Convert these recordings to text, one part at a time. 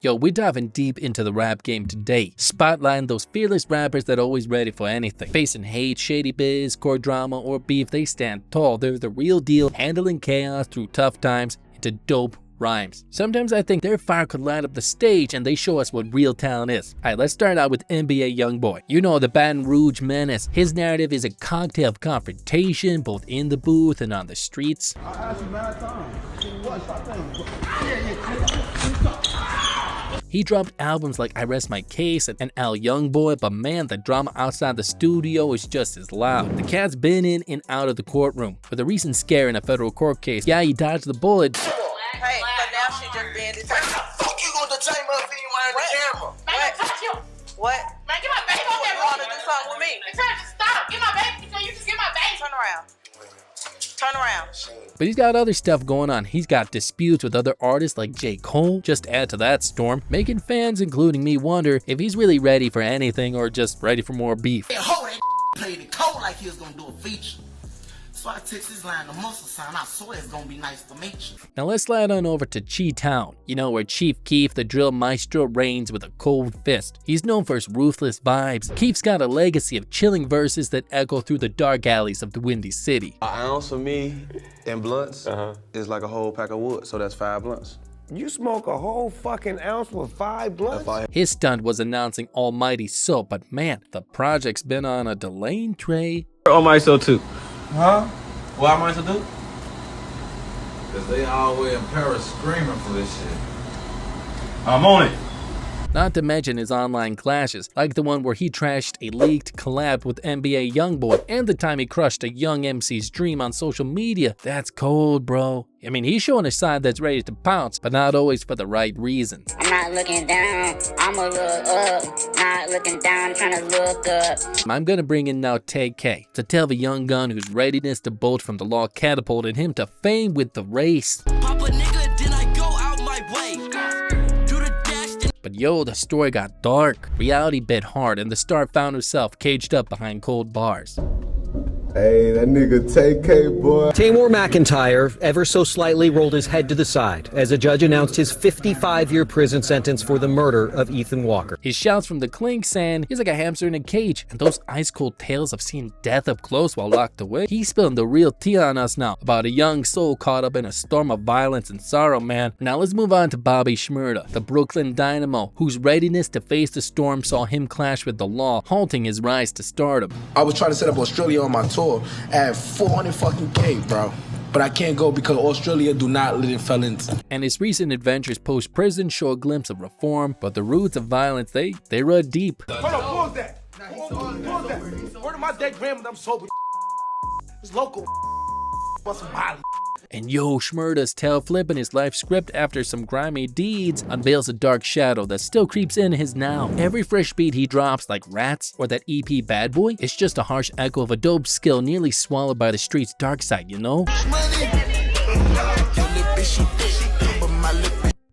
Yo, we're diving deep into the rap game today, spotlighting those fearless rappers that are always ready for anything. Facing hate, shady biz, court drama, or beef, they stand tall. They're the real deal, handling chaos through tough times into dope rhymes. Sometimes I think their fire could light up the stage and they show us what real talent is. Alright, let's start out with NBA YoungBoy. You know, the Baton Rouge menace. His narrative is a cocktail of confrontation, both in the booth and on the streets. He dropped albums like I Rest My Case and Al YoungBoy, but man, the drama outside the studio is just as loud. The cat's been in and out of the courtroom. With a recent scare in a federal court case, yeah, he dodged the bullet. Hey, but now she just being this. What the fuck you gonna detain me if you ain't the camera? Man, touch you. What? Man, get my baby on that. You wanna do something with me? Stop. Get my baby. You just get my baby. Turn around. Turn around. But he's got other stuff going on. He's got disputes with other artists like J. Cole, just add to that storm, making fans, including me, wonder if he's really ready for anything or just ready for more beef. Hey, hold that played it cold like he was gonna do a feature. So I text this line the muscle sign. I swear it's gonna be nice to meet you. Now let's slide on over to Chi-Town, you know, where Chief Keef, the drill maestro, reigns with a cold fist. He's known for his ruthless vibes. Keef's got a legacy of chilling verses that echo through the dark alleys of the Windy City. An ounce of me in blunts is like a whole pack of wood, so that's 5 blunts. You smoke a whole fucking ounce with 5 blunts? His stunt was announcing Almighty Soap, but man, the project's been on a delaying tray. Almighty Soap too. Huh? What am I to do? Cause they always in Paris screaming for this shit. I'm on it. Not to mention his online clashes, like the one where he trashed a leaked collab with NBA YoungBoy, and the time he crushed a young MC's dream on social media. That's cold, bro. I mean, he's showing a side that's ready to pounce, but not always for the right reasons. I'm not looking down, I'ma look up. Not looking down, trying to look up. I'm gonna bring in now TK to tell the young gun whose readiness to bolt from the law catapulted him to fame with the race. Papa nigga, then I go out my way. But yo, the story got dark. Reality bit hard, and the star found himself caged up behind cold bars. Hey, that nigga TK, boy. Tamor McIntyre ever so slightly rolled his head to the side as a judge announced his 55-year prison sentence for the murder of Ethan Walker. His shouts from the clink saying he's like a hamster in a cage, and those ice-cold tales of seeing death up close while locked away. He's spilling the real tea on us now about a young soul caught up in a storm of violence and sorrow, man. Now let's move on to Bobby Schmurda, the Brooklyn Dynamo, whose readiness to face the storm saw him clash with the law, halting his rise to stardom. I was trying to set up Australia on my tour at 400 fucking K, bro. But I can't go because Australia do not let in felons. And his recent adventures post-prison show a glimpse of reform, but the roots of violence, they run deep. Hold on, pause that. Pause that. Word of my dead grandmother, I'm sober. It's local. Some violence. And yo, Schmurda's tail flip in his life script after some grimy deeds unveils a dark shadow that still creeps in his now. Every fresh beat he drops, like Rats or that EP Bad Boy, is just a harsh echo of a dope skill nearly swallowed by the street's dark side, you know?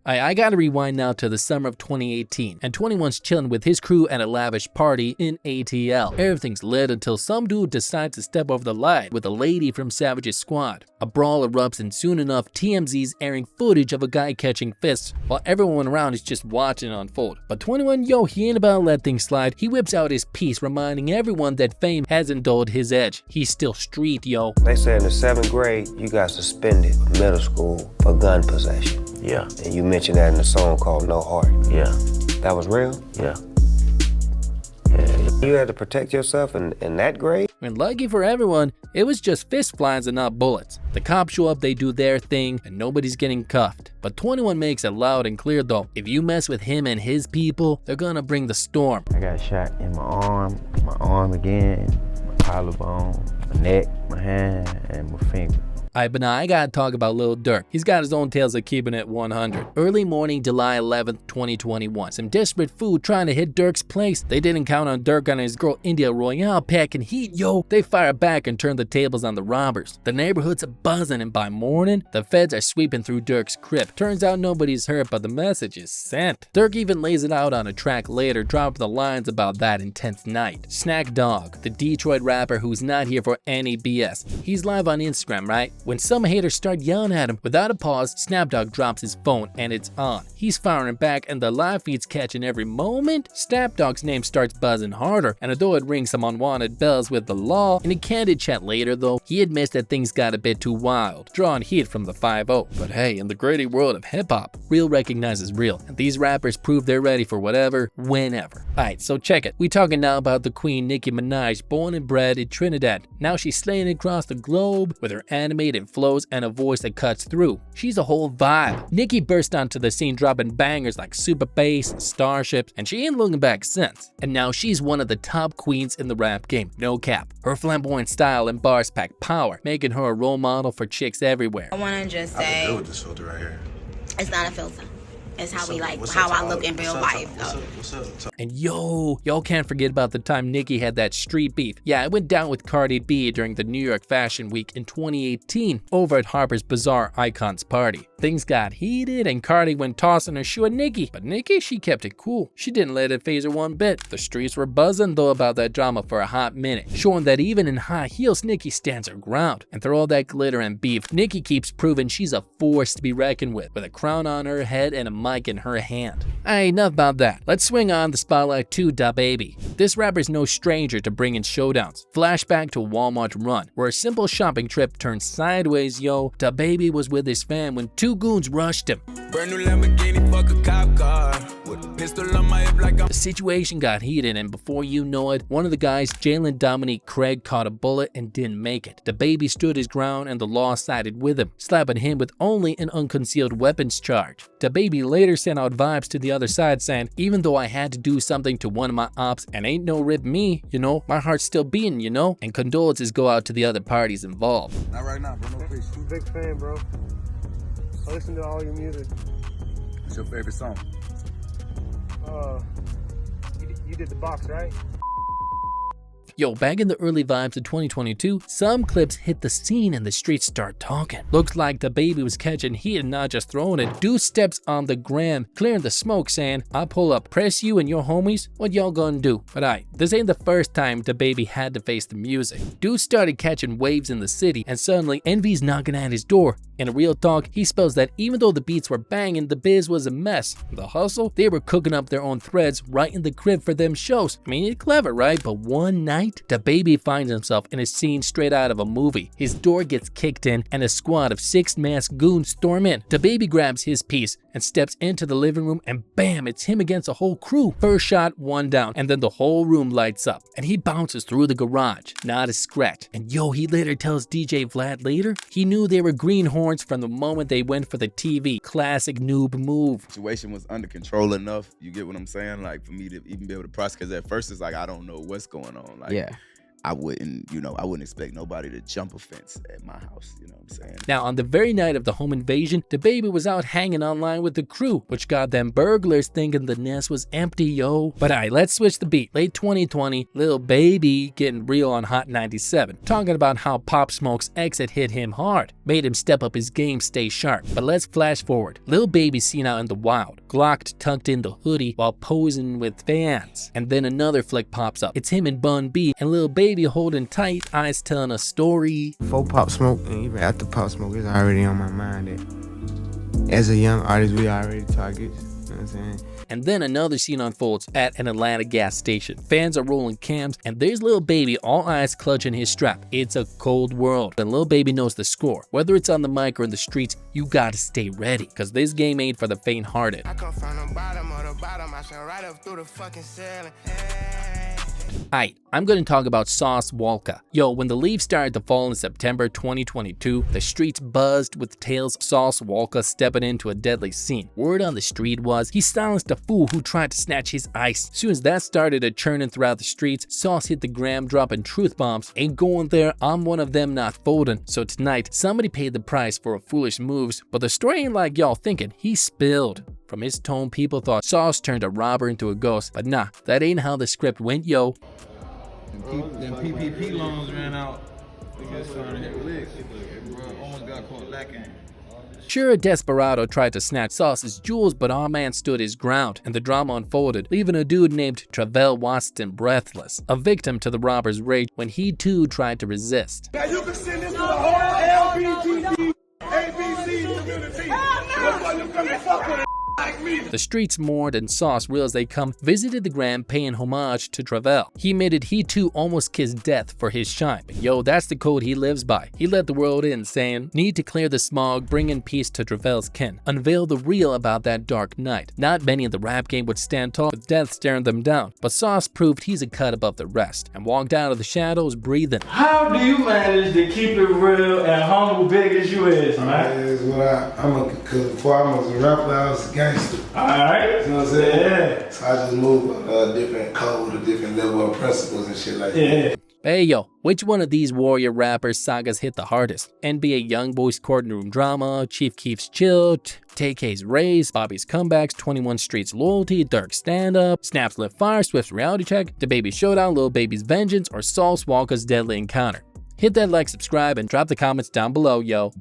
I gotta rewind now to the summer of 2018, and 21's chilling with his crew at a lavish party in ATL. Everything's lit until some dude decides to step over the line with a lady from Savage's squad. A brawl erupts, and soon enough, TMZ's airing footage of a guy catching fists while everyone around is just watching it unfold. But 21, yo, he ain't about to let things slide. He whips out his piece, reminding everyone that fame hasn't dulled his edge. He's still street, yo. They say in the 7th grade, you got suspended from middle school for gun possession. Yeah. And you mentioned that in a song called No Heart. Yeah. That was real? Yeah. You had to protect yourself in that grade? And lucky for everyone, it was just fist flies and not bullets. The cops show up, they do their thing, and nobody's getting cuffed. But 21 makes it loud and clear though, if you mess with him and his people, they're gonna bring the storm. I got shot in my arm again, my collarbone, my neck, my hand, and my finger. But now I gotta talk about Lil Durk. He's got his own tales of keeping it 100. Early morning, July 11th, 2021. Some desperate fool trying to hit Durk's place. They didn't count on Durk and his girl India Royale packing heat, yo. They fire back and turn the tables on the robbers. The neighborhood's buzzing, and by morning, the feds are sweeping through Durk's crib. Turns out nobody's hurt, but the message is sent. Durk even lays it out on a track later, dropping the lines about that intense night. Snack Dogg, the Detroit rapper who's not here for any BS. He's live on Instagram, right? When some haters start yelling at him, without a pause, Snapdogg drops his phone and it's on. He's firing back and the live feed's catching every moment. Snapdogg's name starts buzzing harder, and although it rings some unwanted bells with the law, in a candid chat later though, he admits that things got a bit too wild, drawing heat from the 5-0. But hey, in the gritty world of hip-hop, real recognizes real, and these rappers prove they're ready for whatever, whenever. Alright, so check it. We talking now about the queen Nicki Minaj, born and bred in Trinidad. Now she's slaying across the globe with her animated flows and a voice that cuts through. She's a whole vibe. Nicki burst onto the scene dropping bangers like Super Bass and Starships, and she ain't looking back since. And now she's one of the top queens in the rap game, no cap. Her flamboyant style and bars pack power, making her a role model for chicks everywhere. I want to just I say, can deal with this filter right here. it's not a filter. It's how we like, What's how up, I look in real life. What's up? And yo, y'all can't forget about the time Nicki had that street beef. Yeah, it went down with Cardi B during the New York Fashion Week in 2018 over at Harper's Bazaar Icons party. Things got heated and Cardi went tossing her shoe at Nicki, but Nicki, she kept it cool. She didn't let it phase her one bit. The streets were buzzing though about that drama for a hot minute, showing that even in high heels, Nicki stands her ground. And through all that glitter and beef, Nicki keeps proving she's a force to be reckoned with a crown on her head and a mic in her hand. Alright, enough about that. Let's swing on the spotlight to Da Baby. This rapper's no stranger to bringing showdowns. Flashback to a Walmart run, where a simple shopping trip turned sideways, yo. Da Baby was with his fam when two goons rushed him. Brand new Lamborghini, fuck a cop car. With a pistol on my hip like I'm... The situation got heated, and before you know it, one of the guys, Jalen Dominique Craig, caught a bullet and didn't make it. Da Baby stood his ground and the law sided with him, slapping him with only an unconcealed weapons charge. Da Baby later sent out vibes to the other side saying, even though I had to do something to one of my ops and ain't no rip me, you know, my heart's still beating, you know, and condolences go out to the other parties involved. Not right now, bro. No, please. I'm a big fan, bro. I listen to all your music. What's your favorite song? You did the box, right? Yo, back in the early vibes of 2022, some clips hit the scene and the streets start talking. Looks like Da Baby was catching heat and not just throwing it. Dude steps on the gram, clearing the smoke, saying, I pull up, press you and your homies, what y'all gonna do? But aight, this ain't the first time Da Baby had to face the music. Dude started catching waves in the city, and suddenly envy's knocking at his door. In a real talk, he spells that even though the beats were banging, the biz was a mess. The hustle, they were cooking up their own threads right in the crib for them shows. I mean, it's clever, right? But one night, Da Baby finds himself in a scene straight out of a movie. His door gets kicked in and a squad of 6 masked goons storm in. Da Baby grabs his piece and steps into the living room, and bam, it's him against a whole crew. First shot, one down, and then the whole room lights up and he bounces through the garage, not a scratch. And yo, he later tells DJ Vlad later, he knew they were greenhorns from the moment they went for the TV. Classic noob move. Situation was under control enough, you get what I'm saying? Like for me to even be able to process, because at first it's like, I don't know what's going on. Like, yeah. I wouldn't expect nobody to jump a fence at my house, you know what I'm saying? Now, on the very night of the home invasion, Da Baby was out hanging online with the crew, which got them burglars thinking the nest was empty, yo. But alright, let's switch the beat. Late 2020, Lil Baby getting real on Hot 97, talking about how Pop Smoke's exit hit him hard, made him step up his game, stay sharp. But let's flash forward. Lil Baby's seen out in the wild, Glocked tucked in the hoodie while posing with fans. And then another flick pops up. It's him and Bun B, and Lil Baby holding tight, eyes telling a story. Before Pop Smoke and even after Pop Smoke, it's already on my mind that as a young artist, we already targets, you know what I'm saying? And then another scene unfolds at an Atlanta gas station. Fans are rolling cams, and there's Lil Baby, all eyes clutching his strap. It's a cold world, and Lil Baby knows the score. Whether it's on the mic or in the streets, you gotta stay ready, cause this game ain't for the faint-hearted. I come from the bottom of the bottom, I shine right up through the fucking ceiling. Aight, I'm gonna talk about Sauce Walka. Yo, when the leaves started to fall in September 2022, the streets buzzed with tales of Sauce Walka stepping into a deadly scene. Word on the street was he silenced a fool who tried to snatch his ice. Soon as that started a churning throughout the streets, Sauce hit the gram dropping truth bombs. Ain't going there, I'm one of them not folding. So tonight, somebody paid the price for a foolish moves, but the story ain't like y'all thinking. He spilled. From his tone, people thought Sauce turned a robber into a ghost, but nah, that ain't how the script went, yo. Them PPP loans ran out. We just started to hit licks. Bro, almost got caught lacking. Sure, Desperado tried to snatch Sauce's jewels, but our man stood his ground, and the drama unfolded, leaving a dude named Travell Watson breathless, a victim to the robber's rage when he too tried to resist. Now you can send this to the whole LGBT, ABC community. That's why you come and fuck with a like me. The streets mourned, and Sauce, real as they come, visited the gram paying homage to Travell. He admitted he too almost kissed death for his shine, but yo, that's the code he lives by. He let the world in, saying, need to clear the smog, bring in peace to Travell's kin, unveil the real about that dark night. Not many in the rap game would stand tall with death staring them down, but Sauce proved he's a cut above the rest, and walked out of the shadows breathing. How do you manage to keep it real and humble big as you is, man? That's what cause before I was a rapper, I was a gangster. Alright. You know what I'm saying? Yeah. So I just move a different code, a different level of principles and shit like that. Hey yo, which one of these warrior rappers sagas hit the hardest? NBA YoungBoy's courtroom drama, Chief Keef's chill, TK's race, Bobby's comebacks, 21 Street's loyalty, Durk's stand-up, Snap's lit fire, Swift's reality check, The Baby showdown, Lil Baby's vengeance, or Sauce Walka's deadly encounter? Hit that like, subscribe, and drop the comments down below, yo.